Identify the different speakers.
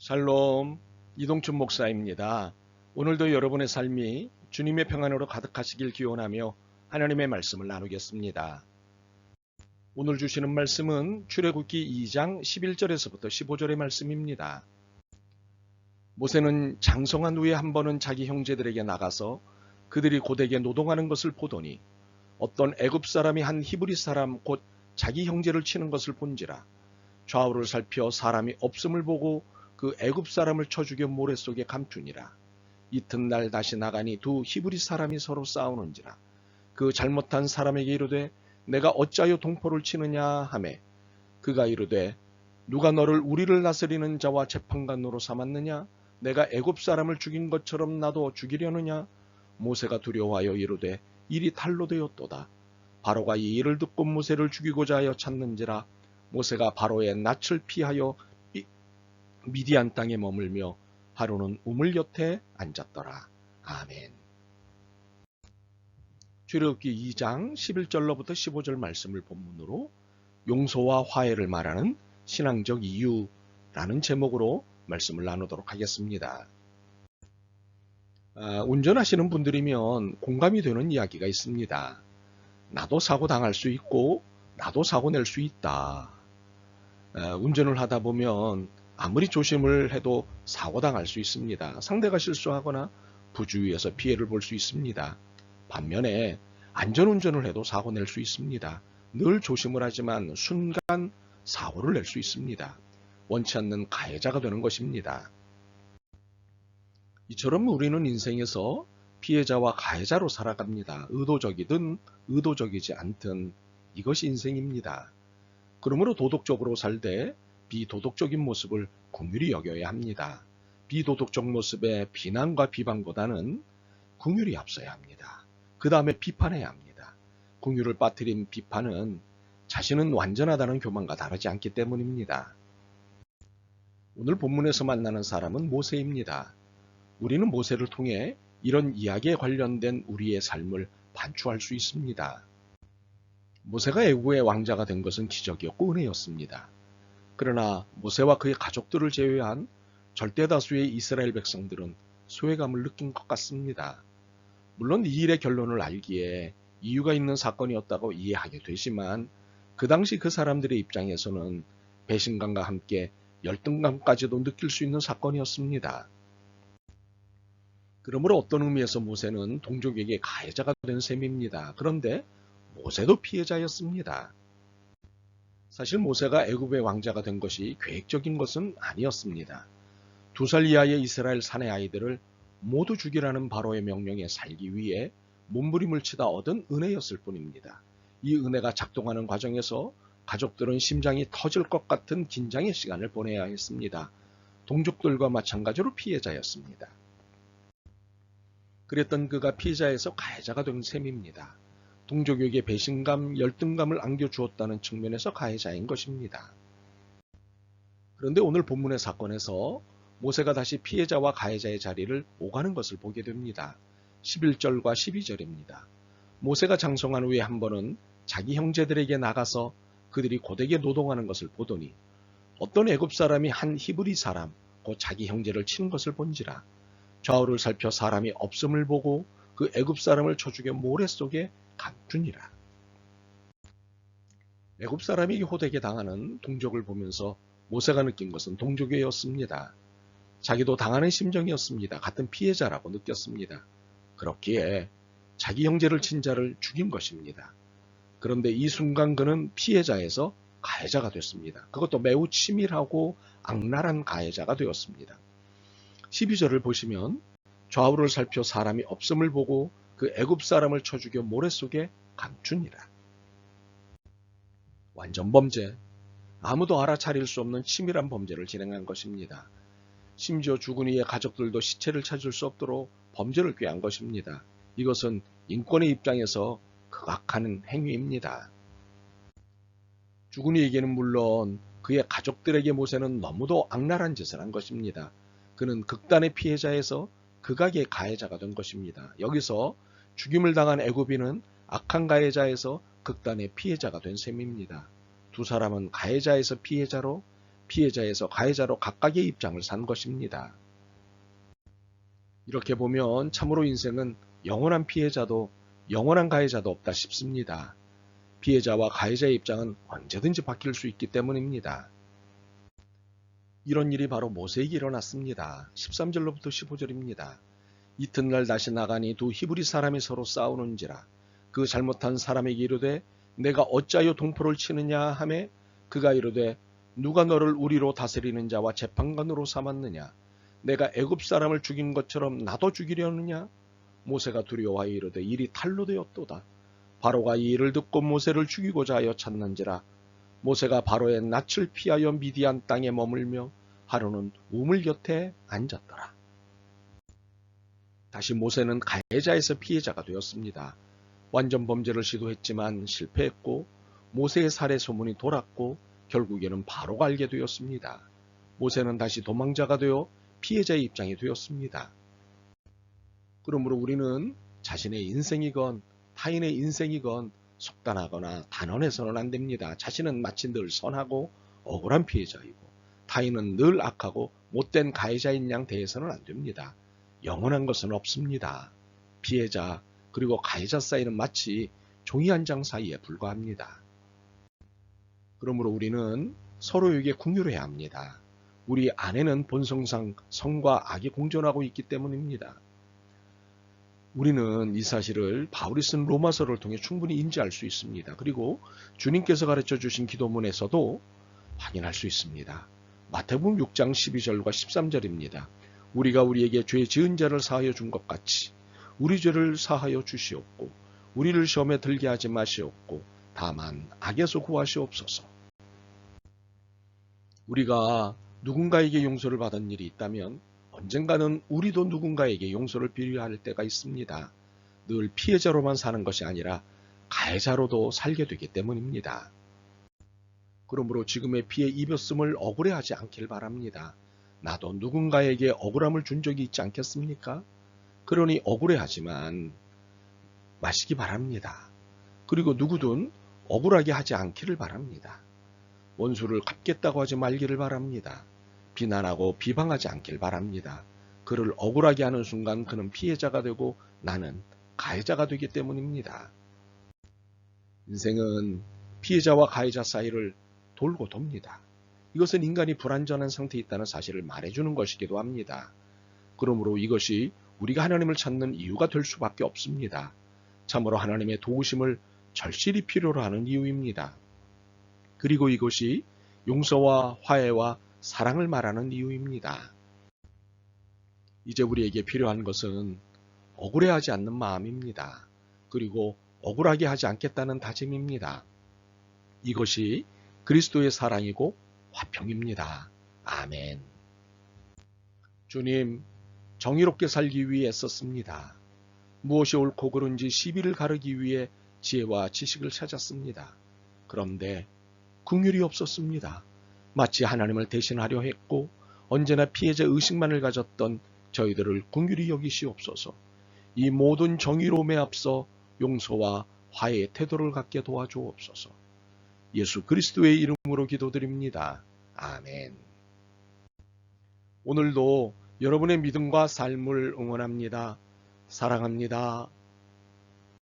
Speaker 1: 샬롬, 이동춘 목사입니다. 오늘도 여러분의 삶이 주님의 평안으로 가득하시길 기원하며 하나님의 말씀을 나누겠습니다. 오늘 주시는 말씀은 출애굽기 2장 11절에서부터 15절의 말씀입니다. 모세는 장성한 후에 한 번은 자기 형제들에게 나가서 그들이 고되게 노동하는 것을 보더니 어떤 애굽 사람이 한 히브리 사람 곧 자기 형제를 치는 것을 본지라. 좌우를 살펴 사람이 없음을 보고 그 애굽 사람을 쳐 죽여 모래 속에 감추니라. 이튿날 다시 나가니 두 히브리 사람이 서로 싸우는지라. 그 잘못한 사람에게 이르되 내가 어찌하여 동포를 치느냐 하매 그가 이르되 누가 너를 우리를 다스리는 자와 재판관으로 삼았느냐? 내가 애굽 사람을 죽인 것처럼 나도 죽이려느냐? 모세가 두려워하여 이르되 일이 탈로 되었도다. 바로가 이 일을 듣고 모세를 죽이고자 하여 찾는지라. 모세가 바로의 낯을 피하여 미디안 땅에 머물며 하루는 우물 곁에 앉았더라. 아멘. 출애굽기 2장 11절로부터 15절 말씀을 본문으로 용서와 화해를 말하는 신앙적 이유라는 제목으로 말씀을 나누도록 하겠습니다. 운전하시는 분들이면 공감이 되는 이야기가 있습니다. 나도 사고 당할 수 있고 나도 사고 낼 수 있다. 운전을 하다 보면 아무리 조심을 해도 사고당할 수 있습니다. 상대가 실수하거나 부주의해서 피해를 볼 수 있습니다. 반면에 안전운전을 해도 사고 낼 수 있습니다. 늘 조심을 하지만 순간 사고를 낼 수 있습니다. 원치 않는 가해자가 되는 것입니다. 이처럼 우리는 인생에서 피해자와 가해자로 살아갑니다. 의도적이든 의도적이지 않든 이것이 인생입니다. 그러므로 도덕적으로 살되 비도덕적인 모습을 긍휼히 여겨야 합니다. 비도덕적 모습의 비난과 비방보다는 긍휼이 앞서야 합니다. 그 다음에 비판해야 합니다. 긍휼을 빠뜨린 비판은 자신은 완전하다는 교만과 다르지 않기 때문입니다. 오늘 본문에서 만나는 사람은 모세입니다. 우리는 모세를 통해 이런 이야기에 관련된 우리의 삶을 반추할 수 있습니다. 모세가 애국의 왕자가 된 것은 기적이었고 은혜였습니다. 그러나 모세와 그의 가족들을 제외한 절대 다수의 이스라엘 백성들은 소외감을 느낀 것 같습니다. 물론 이 일의 결론을 알기에 이유가 있는 사건이었다고 이해하게 되지만 그 당시 그 사람들의 입장에서는 배신감과 함께 열등감까지도 느낄 수 있는 사건이었습니다. 그러므로 어떤 의미에서 모세는 동족에게 가해자가 된 셈입니다. 그런데 모세도 피해자였습니다. 사실 모세가 애굽의 왕자가 된 것이 계획적인 것은 아니었습니다. 2살 이하의 이스라엘 사내 아이들을 모두 죽이라는 바로의 명령에 살기 위해 몸부림을 치다 얻은 은혜였을 뿐입니다. 이 은혜가 작동하는 과정에서 가족들은 심장이 터질 것 같은 긴장의 시간을 보내야 했습니다. 동족들과 마찬가지로 피해자였습니다. 그랬던 그가 피해자에서 가해자가 된 셈입니다. 동족에게 배신감, 열등감을 안겨주었다는 측면에서 가해자인 것입니다. 그런데 오늘 본문의 사건에서 모세가 다시 피해자와 가해자의 자리를 오가는 것을 보게 됩니다. 11절과 12절입니다. 모세가 장성한 후에 한 번은 자기 형제들에게 나가서 그들이 고되게 노동하는 것을 보더니 어떤 애굽 사람이 한 히브리 사람, 곧 자기 형제를 치는 것을 본지라. 좌우를 살펴 사람이 없음을 보고 그 애굽 사람을 쳐 죽여 모래 속에 감추니라. 애굽 사람에게 호되게 당하는 동족을 보면서 모세가 느낀 것은 동족애였습니다. 자기도 당하는 심정이었습니다. 같은 피해자라고 느꼈습니다. 그렇기에 자기 형제를 친 자를 죽인 것입니다. 그런데 이 순간 그는 피해자에서 가해자가 됐습니다. 그것도 매우 치밀하고 악랄한 가해자가 되었습니다. 12절을 보시면 좌우를 살펴 사람이 없음을 보고 그 애굽 사람을 쳐 죽여 모래 속에 감추니라. 완전 범죄, 아무도 알아차릴 수 없는 치밀한 범죄를 진행한 것입니다. 심지어 죽은 이의 가족들도 시체를 찾을 수 없도록 범죄를 꾀한 것입니다. 이것은 인권의 입장에서 극악한 행위입니다. 죽은 이에게는 물론 그의 가족들에게 모세는 너무도 악랄한 짓을 한 것입니다. 그는 극단의 피해자에서 극악의 가해자가 된 것입니다. 여기서 죽임을 당한 애굽인은 악한 가해자에서 극단의 피해자가 된 셈입니다. 두 사람은 가해자에서 피해자로 피해자에서 가해자로 각각의 입장을 산 것입니다. 이렇게 보면 참으로 인생은 영원한 피해자도 영원한 가해자도 없다 싶습니다. 피해자와 가해자의 입장은 언제든지 바뀔 수 있기 때문입니다. 이런 일이 바로 모세에게 일어났습니다. 13절로부터 15절입니다. 이튿날 다시 나가니 두 히브리 사람이 서로 싸우는지라 그 잘못한 사람에게 이르되 내가 어찌하여 동포를 치느냐 하매 그가 이르되 누가 너를 우리로 다스리는 자와 재판관으로 삼았느냐 내가 애굽 사람을 죽인 것처럼 나도 죽이려느냐 모세가 두려워하여 이르되 일이 탈로 되었도다. 바로가 이 일을 듣고 모세를 죽이고자 하여 찾는지라 모세가 바로의 낯을 피하여 미디안 땅에 머물며 하루는 우물 곁에 앉았더라. 다시 모세는 가해자에서 피해자가 되었습니다. 완전 범죄를 시도했지만 실패했고 모세의 살해 소문이 돌았고 결국에는 바로가 알게 되었습니다. 모세는 다시 도망자가 되어 피해자의 입장이 되었습니다. 그러므로 우리는 자신의 인생이건 타인의 인생이건 속단하거나 단언해서는 안 됩니다. 자신은 마치 늘 선하고 억울한 피해자이고 타인은 늘 악하고 못된 가해자인 양 대해서는 안 됩니다. 영원한 것은 없습니다. 피해자 그리고 가해자 사이는 마치 종이 한 장 사이에 불과합니다. 그러므로 우리는 서로에게 긍휼해야 합니다. 우리 안에는 본성상 선과 악이 공존하고 있기 때문입니다. 우리는 이 사실을 바울이 쓴 로마서를 통해 충분히 인지할 수 있습니다. 그리고 주님께서 가르쳐 주신 기도문에서도 확인할 수 있습니다. 마태복음 6장 12절과 13절입니다. 우리가 우리에게 죄 지은 자를 사하여 준 것 같이 우리 죄를 사하여 주시옵고 우리를 시험에 들게 하지 마시옵고 다만 악에서 구하시옵소서. 우리가 누군가에게 용서를 받은 일이 있다면 언젠가는 우리도 누군가에게 용서를 필요할 때가 있습니다. 늘 피해자로만 사는 것이 아니라 가해자로도 살게 되기 때문입니다. 그러므로 지금의 피해 입었음을 억울해하지 않길 바랍니다. 나도 누군가에게 억울함을 준 적이 있지 않겠습니까? 그러니 억울해하지만 마시기 바랍니다. 그리고 누구든 억울하게 하지 않기를 바랍니다. 원수를 갚겠다고 하지 말기를 바랍니다. 비난하고 비방하지 않길 바랍니다. 그를 억울하게 하는 순간 그는 피해자가 되고 나는 가해자가 되기 때문입니다. 인생은 피해자와 가해자 사이를 돌고 돕니다. 이것은 인간이 불완전한 상태에 있다는 사실을 말해주는 것이기도 합니다. 그러므로 이것이 우리가 하나님을 찾는 이유가 될 수밖에 없습니다. 참으로 하나님의 도우심을 절실히 필요로 하는 이유입니다. 그리고 이것이 용서와 화해와 사랑을 말하는 이유입니다. 이제 우리에게 필요한 것은 억울해하지 않는 마음입니다. 그리고 억울하게 하지 않겠다는 다짐입니다. 이것이 그리스도의 사랑이고 화평입니다. 아멘. 주님, 정의롭게 살기 위해 애썼습니다. 무엇이 옳고 그른지 시비를 가르기 위해 지혜와 지식을 찾았습니다. 그런데 긍휼이 없었습니다. 마치 하나님을 대신하려 했고 언제나 피해자 의식만을 가졌던 저희들을 긍휼히 여기시옵소서. 이 모든 정의로움에 앞서 용서와 화해의 태도를 갖게 도와주옵소서. 예수 그리스도의 이름으로 기도드립니다. 아멘. 오늘도 여러분의 믿음과 삶을 응원합니다. 사랑합니다.